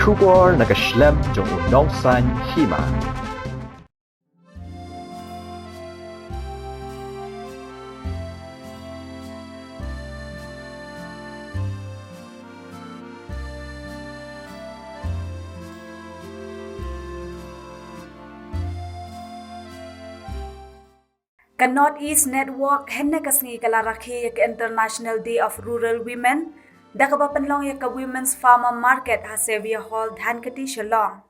Kubor nagaslem jong Nongkyrshan Hima. Ka Northeast Network henne kasngi kala rakhi yak International Day of Rural Women da ka bapanlong yak Women's Farmer Market ha Xavier Hall Dhankati Shalong.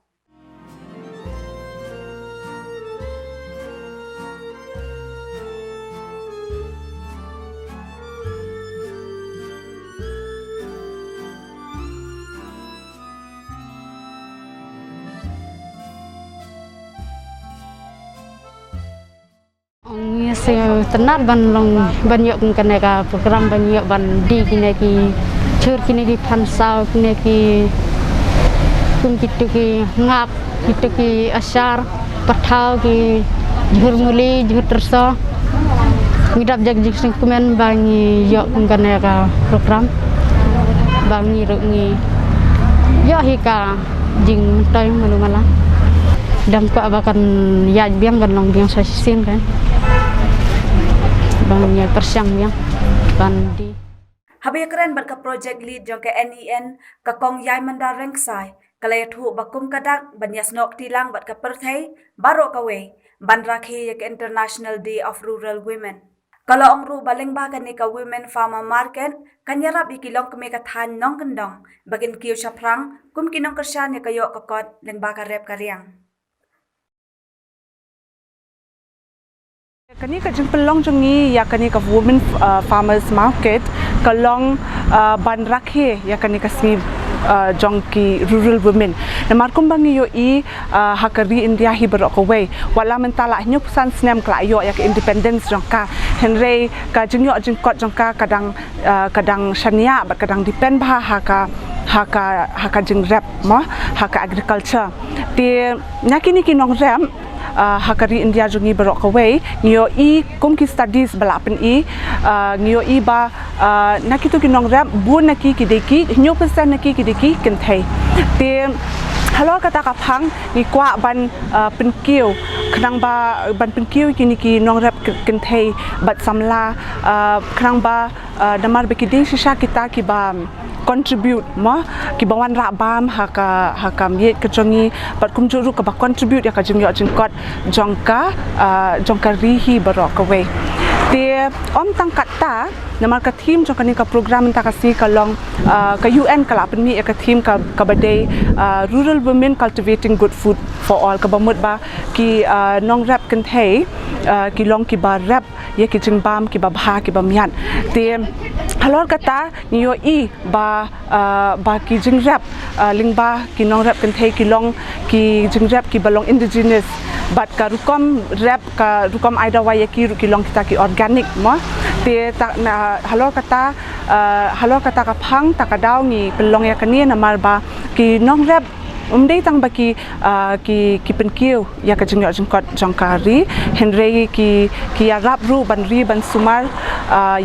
Tenat ban long banyak kene ka program banyak ban di kene ki chur kene ki phansau kene ki kum kitu ki ngap kitu ki asar pathau ki jhur muli jhur terso ngidap jag jik sing kumen bangi yo kene ka program bangi rungi yo hika jing toy malu mala dam ko abakan ya biang kan long biang sasin kan banyak persiang yang bandi. Habis keren berka project lead jong ke NEN ka kong yai manda rengsai kalaya thu bakum kadak banyas nok tilang bat ka perthai baro kawe ban rakhi yak International Day of Rural Women. Kalau ongru Lyngba ka ni ka Women Farmer Market kanyarap iki Longkmie ka than Nongkyndong bagin kiu chaprang kum ki Nongkyrshan ya kayo ka kot Lyngba ka rep ka Riang. Kani ka jeng pelong jengi ya kani ka Women Farmers Market kalong ban rakhe ya kani ka sni jong ki rural women namar kumbangi yo I hakari India hi berok away wala mentala nyuk san snem kla yo ya independence jong ka henry ka jeng yo jeng kot jong ka kadang shania bat kadang depend bah haka jeng rap mo haka agriculture ti nyakini ki nong rap hakari India jungi berok away nyo I kum ki studies balapen I nyo I ba nakitu ki nong rap bu naki kideki nyo persen naki kideki kentai te halo kata kapang ni kwa ban penkiu kenang ba ban penkiu kini ki nong rap kentai bat samla kenang ba damar bekide shisha kita ki ba contribute mo ki bawan ra bam haka miet ke jongi pat kum juru ka ba contribute ya ka jeng yo jeng kot jongka rihi barok kawe te om tang kata namar ka team jongka ni ka program ta ka si ka long ka UN kala pen mi ka team ka badai rural women cultivating good food for all ka bamut ba ki nong rap kan thei ki long ki ba rap ye ki jeng bam ki ba bha ki ba mian te halor kata niyo I ba ki jing rap Lyngba ki nong rap kan thei ki long ki jing rap ki balong indigenous but ka rukom rap ka rukom aida wa ye ki long kita ki organic mo te halor kata ka phang ta ka daw ni pelong ya kani namar ba ki nong rap umdei tang baki ki penkiu ya ka jeng kot jongkari henry ki ya rap ru ban sumar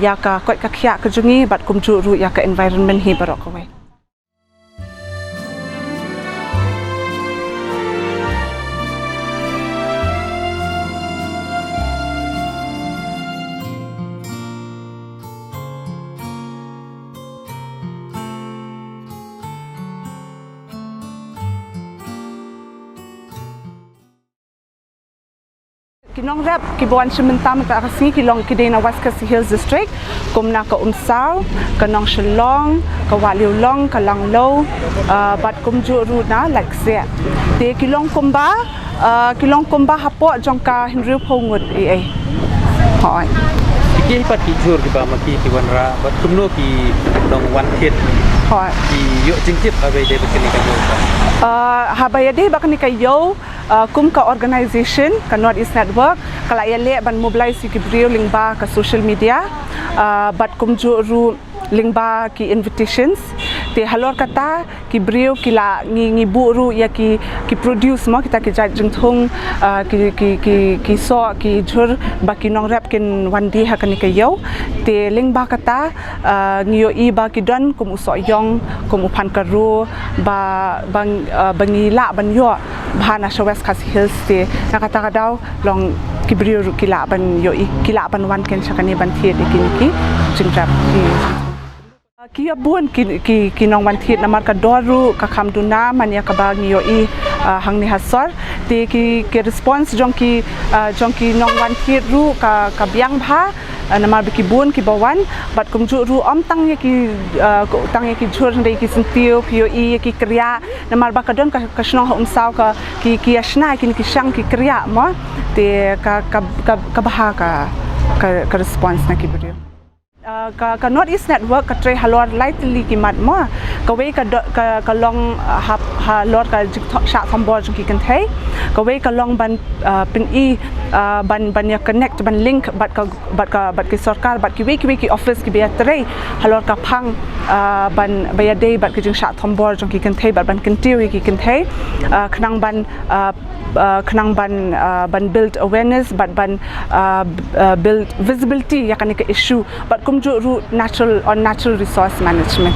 ya ka kot ka khya ka jungi bat kumju ru ya ka environment hi barok away Kinong rap kibuan sementam ka kasi kilong kidena West Coast Hills District kumna ka Umsaw ka Nongkyrshan ka Waliulong ka Langlo bat kumju ru na lakse te kilong kumba hapo jongka hinru phongut ai hoi ki pat ki jur ki ba ma ki wanra bat kumno ki dong wan hit hoi ki yo jingtip abai de bakni ka yo habayade bakni ka yo kum ka organization ka Northeast Network kala yale ban mobilize ki brio Lyngba ka social media bat kumju ru Lyngba ki invitations te halor kata ki brio kila ngi buru ya ki produce mo kita ki jat jengthung ki so ki jur ba ki nong rap kin wandi ha kan ka yo te Lyngba kata ngio I ba ki don kum uso yong kum upan karu ba bangi la ban yo bhana showes khas hills te nakata kadau long ki brio kila ban yo I kila ban wan ken chakani ban thiet ki jingrap ki abun ki nong wan thiet namar ka doru ka kham duna mania ka ba ngio I hang ni hasor te ki response jong ki nong wan thiet ru ka biang bha namar bi ki bun ki bawan bat kum ju ru om tang ye ki jur ndai ki sentiu pio I ki kriya namar ba ka don ka snong om saw ka ki ashna ki shang ki kriya mo te ka baha ka response na ki brio ka North East Network ka tre halor lightly ki mat mo ka we ka long ha lor ka sha thambor ki kan thai ka we ka long ban pin I ban ya connect ban link bat ki sarkar bat ki we ki office ki be tre halor ka phang ban baya day bat ki jing sha thambor ki kan thai bat ban kan tiu ki kan thai khnang ban build awareness ban build visibility ya kan ka issue but kum ju natural resource management